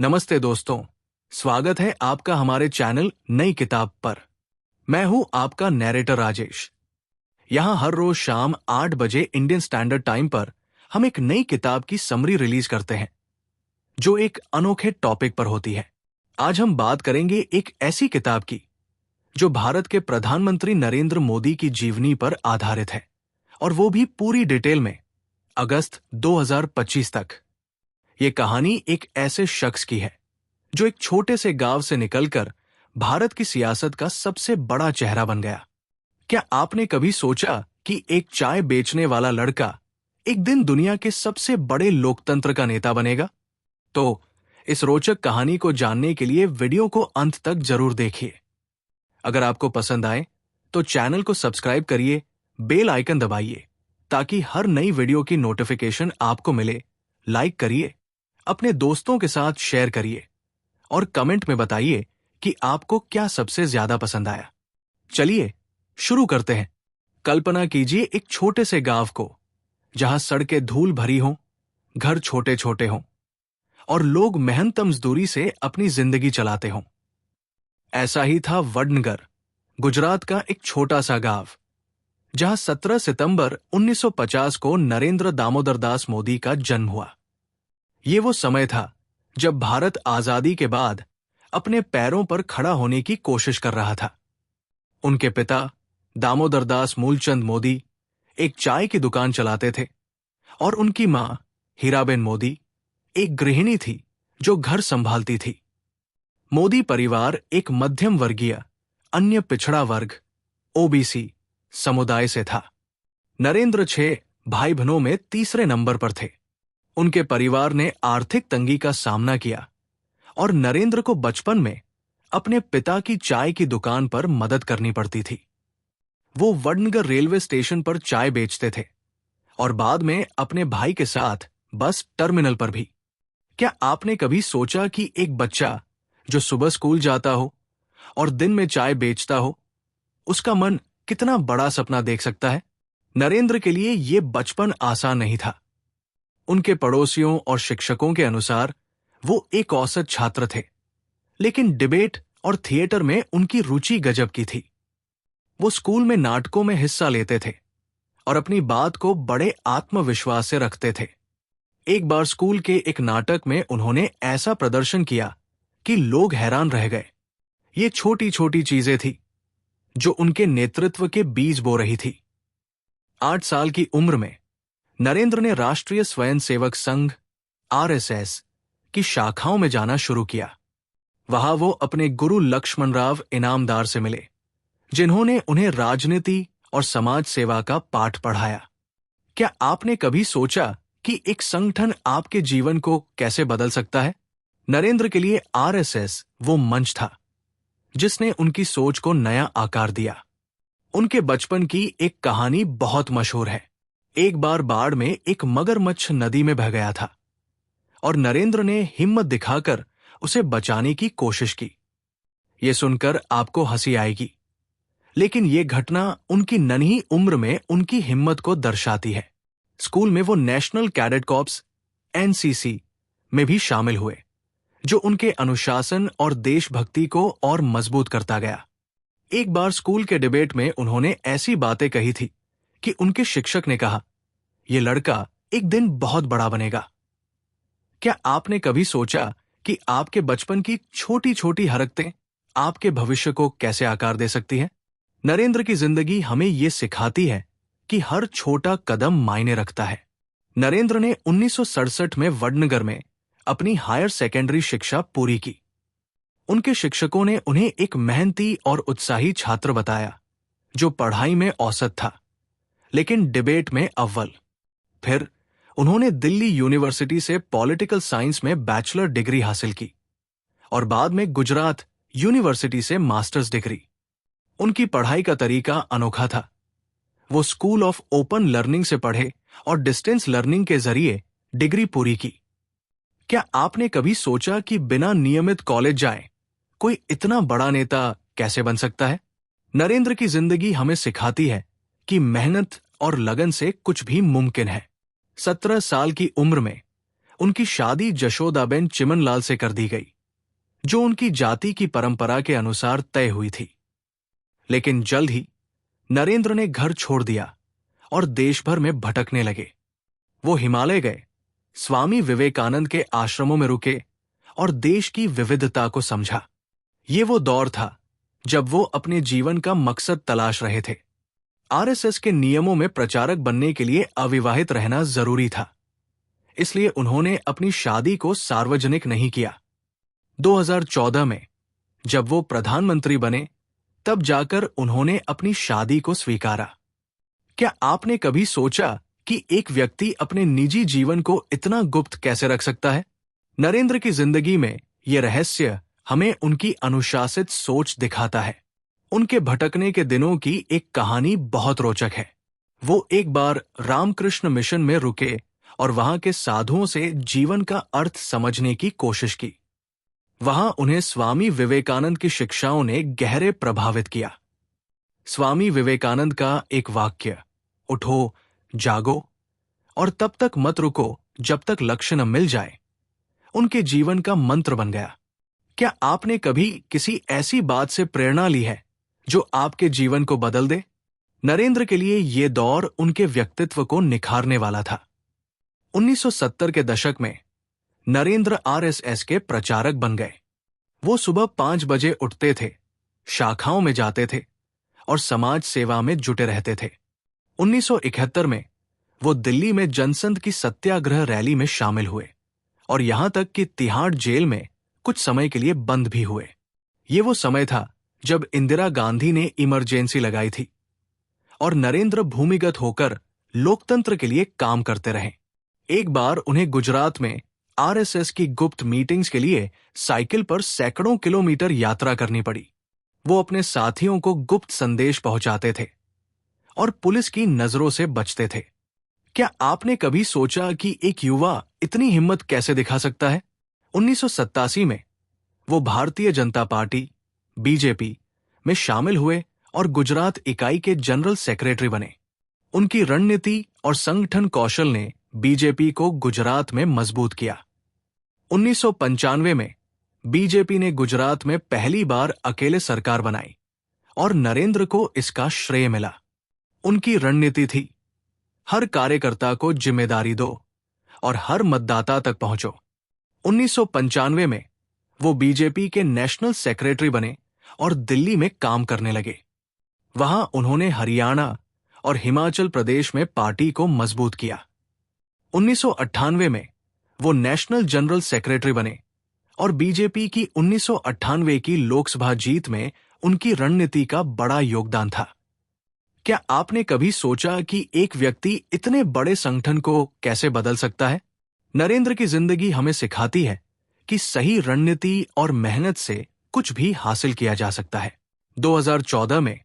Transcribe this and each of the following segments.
नमस्ते दोस्तों, स्वागत है आपका हमारे चैनल नई किताब पर। मैं हूं आपका नैरेटर राजेश। यहां हर रोज शाम 8 बजे इंडियन स्टैंडर्ड टाइम पर हम एक नई किताब की समरी रिलीज करते हैं जो एक अनोखे टॉपिक पर होती है। आज हम बात करेंगे एक ऐसी किताब की जो भारत के प्रधानमंत्री नरेंद्र मोदी की जीवनी पर आधारित है, और वो भी पूरी डिटेल में, अगस्त 2025 तक। ये कहानी एक ऐसे शख्स की है जो एक छोटे से गांव से निकलकर भारत की सियासत का सबसे बड़ा चेहरा बन गया। क्या आपने कभी सोचा कि एक चाय बेचने वाला लड़का एक दिन दुनिया के सबसे बड़े लोकतंत्र का नेता बनेगा? तो इस रोचक कहानी को जानने के लिए वीडियो को अंत तक जरूर देखिए। अगर आपको पसंद आए तो चैनल को सब्सक्राइब करिए, बेल आइकन दबाइए ताकि हर नई वीडियो की नोटिफिकेशन आपको मिले। लाइक करिए, अपने दोस्तों के साथ शेयर करिए और कमेंट में बताइए कि आपको क्या सबसे ज्यादा पसंद आया। चलिए शुरू करते हैं। कल्पना कीजिए एक छोटे से गांव को जहां सड़कें धूल भरी हों, घर छोटे छोटे हों और लोग मेहनत मजदूरी से अपनी जिंदगी चलाते हों। ऐसा ही था वडनगर, गुजरात का एक छोटा सा गांव जहां 17 सितंबर 1950 को नरेंद्र दामोदर दास मोदी का जन्म हुआ। ये वो समय था जब भारत आजादी के बाद अपने पैरों पर खड़ा होने की कोशिश कर रहा था। उनके पिता दामोदर दास मूलचंद मोदी एक चाय की दुकान चलाते थे और उनकी मां हीराबेन मोदी एक गृहिणी थी जो घर संभालती थी। मोदी परिवार एक मध्यम वर्गीय, अन्य पिछड़ा वर्ग ओबीसी समुदाय से था। नरेंद्र 6 भाई बहनों में तीसरे नंबर पर थे। उनके परिवार ने आर्थिक तंगी का सामना किया और नरेंद्र को बचपन में अपने पिता की चाय की दुकान पर मदद करनी पड़ती थी। वो वडनगर रेलवे स्टेशन पर चाय बेचते थे और बाद में अपने भाई के साथ बस टर्मिनल पर भी। क्या आपने कभी सोचा कि एक बच्चा जो सुबह स्कूल जाता हो और दिन में चाय बेचता हो, उसका मन कितना बड़ा सपना देख सकता है? नरेंद्र के लिए ये बचपन आसान नहीं था। उनके पड़ोसियों और शिक्षकों के अनुसार वो एक औसत छात्र थे, लेकिन डिबेट और थिएटर में उनकी रुचि गजब की थी। वो स्कूल में नाटकों में हिस्सा लेते थे और अपनी बात को बड़े आत्मविश्वास से रखते थे। एक बार स्कूल के एक नाटक में उन्होंने ऐसा प्रदर्शन किया कि लोग हैरान रह गए। ये छोटी छोटी चीजें थी जो उनके नेतृत्व के बीज बो रही थी। 8 साल की उम्र में नरेंद्र ने राष्ट्रीय स्वयंसेवक संघ आरएसएस की शाखाओं में जाना शुरू किया। वहां वो अपने गुरु लक्ष्मणराव इनामदार से मिले, जिन्होंने उन्हें राजनीति और समाज सेवा का पाठ पढ़ाया। क्या आपने कभी सोचा कि एक संगठन आपके जीवन को कैसे बदल सकता है? नरेंद्र के लिए आरएसएस वो मंच था जिसने उनकी सोच को नया आकार दिया। उनके बचपन की एक कहानी बहुत मशहूर है। एक बार बाढ़ में एक मगरमच्छ नदी में बह गया था और नरेंद्र ने हिम्मत दिखाकर उसे बचाने की कोशिश की। यह सुनकर आपको हंसी आएगी, लेकिन यह घटना उनकी नन्ही उम्र में उनकी हिम्मत को दर्शाती है। स्कूल में वो नेशनल कैडेट कॉर्प्स एनसीसी में भी शामिल हुए, जो उनके अनुशासन और देशभक्ति को और मजबूत करता गया। एक बार स्कूल के डिबेट में उन्होंने ऐसी बातें कही थी कि उनके शिक्षक ने कहा, यह लड़का एक दिन बहुत बड़ा बनेगा। क्या आपने कभी सोचा कि आपके बचपन की छोटी छोटी हरकतें आपके भविष्य को कैसे आकार दे सकती हैं? नरेंद्र की जिंदगी हमें यह सिखाती है कि हर छोटा कदम मायने रखता है। नरेंद्र ने 1967 में वडनगर में अपनी हायर सेकेंडरी शिक्षा पूरी की। उनके शिक्षकों ने उन्हें एक मेहनती और उत्साही छात्र बताया जो पढ़ाई में औसत था, लेकिन डिबेट में अव्वल। फिर उन्होंने दिल्ली यूनिवर्सिटी से पॉलिटिकल साइंस में बैचलर डिग्री हासिल की और बाद में गुजरात यूनिवर्सिटी से मास्टर्स डिग्री। उनकी पढ़ाई का तरीका अनोखा था। वो स्कूल ऑफ ओपन लर्निंग से पढ़े और डिस्टेंस लर्निंग के जरिए डिग्री पूरी की। क्या आपने कभी सोचा कि बिना नियमित कॉलेज जाए कोई इतना बड़ा नेता कैसे बन सकता है? नरेंद्र की जिंदगी हमें सिखाती है कि मेहनत और लगन से कुछ भी मुमकिन है। 17 साल की उम्र में उनकी शादी जशोदाबेन चिमनलाल से कर दी गई, जो उनकी जाति की परंपरा के अनुसार तय हुई थी। लेकिन जल्द ही नरेंद्र ने घर छोड़ दिया और देश भर में भटकने लगे। वो हिमालय गए, स्वामी विवेकानंद के आश्रमों में रुके और देश की विविधता को समझा। ये वो दौर था जब वो अपने जीवन का मकसद तलाश रहे थे। आरएसएस के नियमों में प्रचारक बनने के लिए अविवाहित रहना जरूरी था, इसलिए उन्होंने अपनी शादी को सार्वजनिक नहीं किया। 2014 में जब वो प्रधानमंत्री बने, तब जाकर उन्होंने अपनी शादी को स्वीकारा। क्या आपने कभी सोचा कि एक व्यक्ति अपने निजी जीवन को इतना गुप्त कैसे रख सकता है? नरेंद्र की जिंदगी में ये रहस्य हमें उनकी अनुशासित सोच दिखाता है। उनके भटकने के दिनों की एक कहानी बहुत रोचक है। वो एक बार रामकृष्ण मिशन में रुके और वहां के साधुओं से जीवन का अर्थ समझने की कोशिश की। वहां उन्हें स्वामी विवेकानंद की शिक्षाओं ने गहरे प्रभावित किया। स्वामी विवेकानंद का एक वाक्य, उठो, जागो और तब तक मत रुको जब तक लक्ष्य न मिल जाए, उनके जीवन का मंत्र बन गया। क्या आपने कभी किसी ऐसी बात से प्रेरणा ली है जो आपके जीवन को बदल दे? नरेंद्र के लिए यह दौर उनके व्यक्तित्व को निखारने वाला था। 1970 के दशक में नरेंद्र आरएसएस के प्रचारक बन गए। वो सुबह 5 बजे उठते थे, शाखाओं में जाते थे और समाज सेवा में जुटे रहते थे। 1971 में वो दिल्ली में जनसंघ की सत्याग्रह रैली में शामिल हुए और यहां तक कि तिहाड़ जेल में कुछ समय के लिए बंद भी हुए। ये वो समय था जब इंदिरा गांधी ने इमरजेंसी लगाई थी और नरेंद्र भूमिगत होकर लोकतंत्र के लिए काम करते रहे। एक बार उन्हें गुजरात में आरएसएस की गुप्त मीटिंग्स के लिए साइकिल पर सैकड़ों किलोमीटर यात्रा करनी पड़ी। वो अपने साथियों को गुप्त संदेश पहुंचाते थे और पुलिस की नजरों से बचते थे। क्या आपने कभी सोचा कि एक युवा इतनी हिम्मत कैसे दिखा सकता है? 1987 में वो भारतीय जनता पार्टी बीजेपी में शामिल हुए और गुजरात इकाई के जनरल सेक्रेटरी बने। उनकी रणनीति और संगठन कौशल ने बीजेपी को गुजरात में मजबूत किया। 1995 में बीजेपी ने गुजरात में पहली बार अकेले सरकार बनाई और नरेंद्र को इसका श्रेय मिला। उनकी रणनीति थी, हर कार्यकर्ता को जिम्मेदारी दो और हर मतदाता तक पहुंचो। 1995 में वो बीजेपी के नेशनल सेक्रेटरी बने और दिल्ली में काम करने लगे। वहां उन्होंने हरियाणा और हिमाचल प्रदेश में पार्टी को मजबूत किया। 1998 में वो नेशनल जनरल सेक्रेटरी बने और बीजेपी की 1998 की लोकसभा जीत में उनकी रणनीति का बड़ा योगदान था। क्या आपने कभी सोचा कि एक व्यक्ति इतने बड़े संगठन को कैसे बदल सकता है? नरेंद्र की जिंदगी हमें सिखाती है कि सही रणनीति और मेहनत से कुछ भी हासिल किया जा सकता है। 2014 में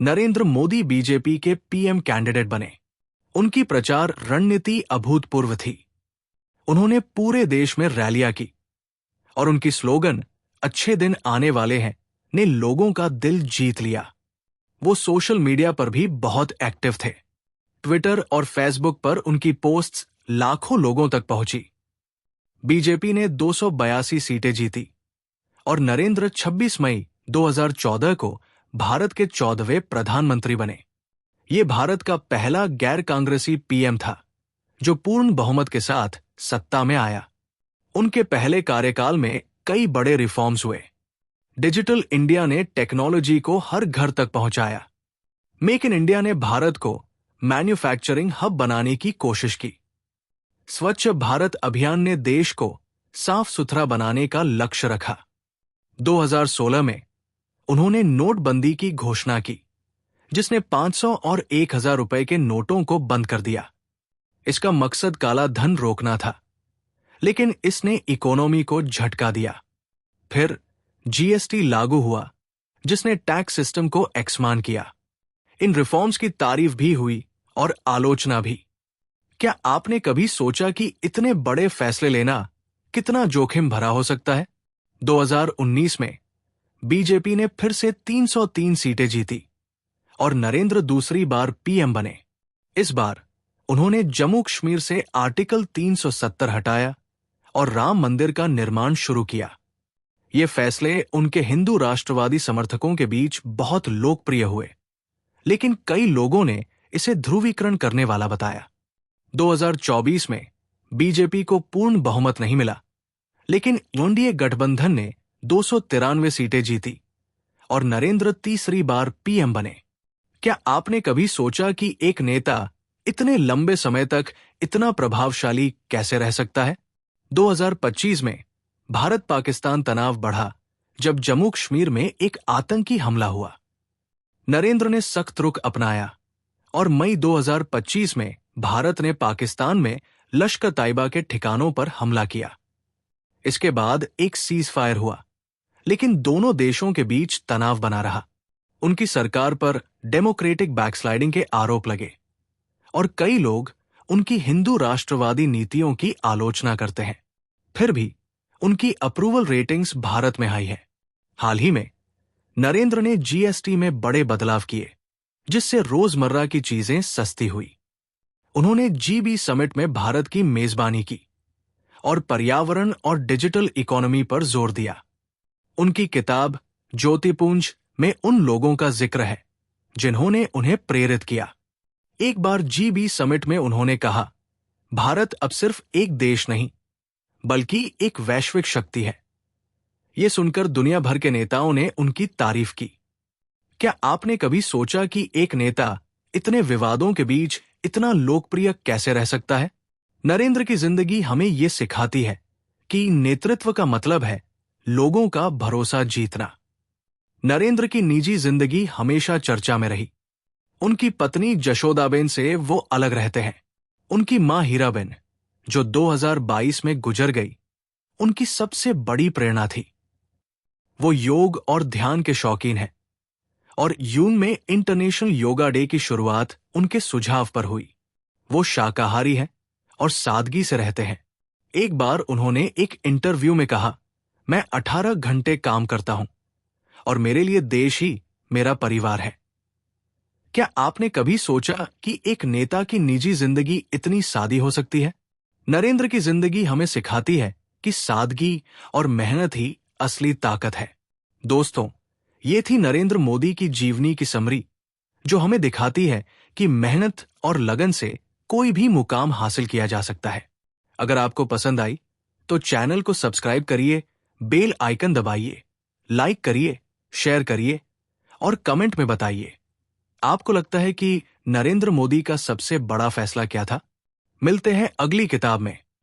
नरेंद्र मोदी बीजेपी के पीएम कैंडिडेट बने। उनकी प्रचार रणनीति अभूतपूर्व थी। उन्होंने पूरे देश में रैलियां की और उनकी स्लोगन अच्छे दिन आने वाले हैं ने लोगों का दिल जीत लिया। वो सोशल मीडिया पर भी बहुत एक्टिव थे। ट्विटर और फेसबुक पर उनकी पोस्ट्स लाखों लोगों तक पहुंची। बीजेपी ने 282 सीटें जीती और नरेंद्र 26 मई 2014 को भारत के 14वें प्रधानमंत्री बने। ये भारत का पहला गैर कांग्रेसी पीएम था जो पूर्ण बहुमत के साथ सत्ता में आया। उनके पहले कार्यकाल में कई बड़े रिफॉर्म्स हुए। डिजिटल इंडिया ने टेक्नोलॉजी को हर घर तक पहुंचाया। मेक इन इंडिया ने भारत को मैन्युफैक्चरिंग हब बनाने की कोशिश की। स्वच्छ भारत अभियान ने देश को साफ सुथरा बनाने का लक्ष्य रखा। 2016 में उन्होंने नोटबंदी की घोषणा की, जिसने 500 और 1000 रुपए के नोटों को बंद कर दिया। इसका मकसद काला धन रोकना था, लेकिन इसने इकोनॉमी को झटका दिया। फिर जीएसटी लागू हुआ, जिसने टैक्स सिस्टम को एक्सपांड किया। इन रिफॉर्म्स की तारीफ भी हुई और आलोचना भी। क्या आपने कभी सोचा कि इतने बड़े फैसले लेना कितना जोखिम भरा हो सकता है? 2019 में बीजेपी ने फिर से 303 सीटें जीती और नरेंद्र दूसरी बार पीएम बने। इस बार उन्होंने जम्मू कश्मीर से आर्टिकल 370 हटाया और राम मंदिर का निर्माण शुरू किया। ये फैसले उनके हिंदू राष्ट्रवादी समर्थकों के बीच बहुत लोकप्रिय हुए, लेकिन कई लोगों ने इसे ध्रुवीकरण करने वाला बताया। 2024 में बीजेपी को पूर्ण बहुमत नहीं मिला, लेकिन एनडीए गठबंधन ने 293 सीटें जीती और नरेंद्र तीसरी बार पीएम बने। क्या आपने कभी सोचा कि एक नेता इतने लंबे समय तक इतना प्रभावशाली कैसे रह सकता है? 2025 में भारत पाकिस्तान तनाव बढ़ा जब जम्मू कश्मीर में एक आतंकी हमला हुआ। नरेंद्र ने सख्त रुख अपनाया और मई 2025 में भारत ने पाकिस्तान में लश्कर ताइबा के ठिकानों पर हमला किया। इसके बाद एक सीज फायर हुआ, लेकिन दोनों देशों के बीच तनाव बना रहा। उनकी सरकार पर डेमोक्रेटिक बैकस्लाइडिंग के आरोप लगे और कई लोग उनकी हिंदू राष्ट्रवादी नीतियों की आलोचना करते हैं। फिर भी उनकी अप्रूवल रेटिंग्स भारत में हाई है। हाल ही में नरेंद्र ने जीएसटी में बड़े बदलाव किए, जिससे रोजमर्रा की चीजें सस्ती हुई। उन्होंने जी20 समिट में भारत की मेजबानी की और पर्यावरण और डिजिटल इकोनॉमी पर जोर दिया। उनकी किताब ज्योतिपुंज में उन लोगों का जिक्र है जिन्होंने उन्हें प्रेरित किया। एक बार जी20 समिट में उन्होंने कहा, भारत अब सिर्फ एक देश नहीं बल्कि एक वैश्विक शक्ति है। यह सुनकर दुनिया भर के नेताओं ने उनकी तारीफ की। क्या आपने कभी सोचा कि एक नेता इतने विवादों के बीच इतना लोकप्रिय कैसे रह सकता है? नरेंद्र की जिंदगी हमें यह सिखाती है कि नेतृत्व का मतलब है लोगों का भरोसा जीतना। नरेंद्र की निजी जिंदगी हमेशा चर्चा में रही। उनकी पत्नी जशोदाबेन से वो अलग रहते हैं। उनकी मां हीराबेन, जो 2022 में गुजर गई, उनकी सबसे बड़ी प्रेरणा थी। वो योग और ध्यान के शौकीन हैं और यून में इंटरनेशनल योगा डे की शुरुआत उनके सुझाव पर हुई। वो शाकाहारी हैं और सादगी से रहते हैं। एक बार उन्होंने एक इंटरव्यू में कहा, मैं 18 घंटे काम करता हूं और मेरे लिए देश ही मेरा परिवार है। क्या आपने कभी सोचा कि एक नेता की निजी जिंदगी इतनी सादी हो सकती है? नरेंद्र की जिंदगी हमें सिखाती है कि सादगी और मेहनत ही असली ताकत है। दोस्तों, ये थी नरेंद्र मोदी की जीवनी की समरी, जो हमें दिखाती है कि मेहनत और लगन से कोई भी मुकाम हासिल किया जा सकता है। अगर आपको पसंद आई तो चैनल को सब्सक्राइब करिए, बेल आइकन दबाइए, लाइक करिए, शेयर करिए और कमेंट में बताइए, आपको लगता है कि नरेंद्र मोदी का सबसे बड़ा फैसला क्या था? मिलते हैं अगली किताब में।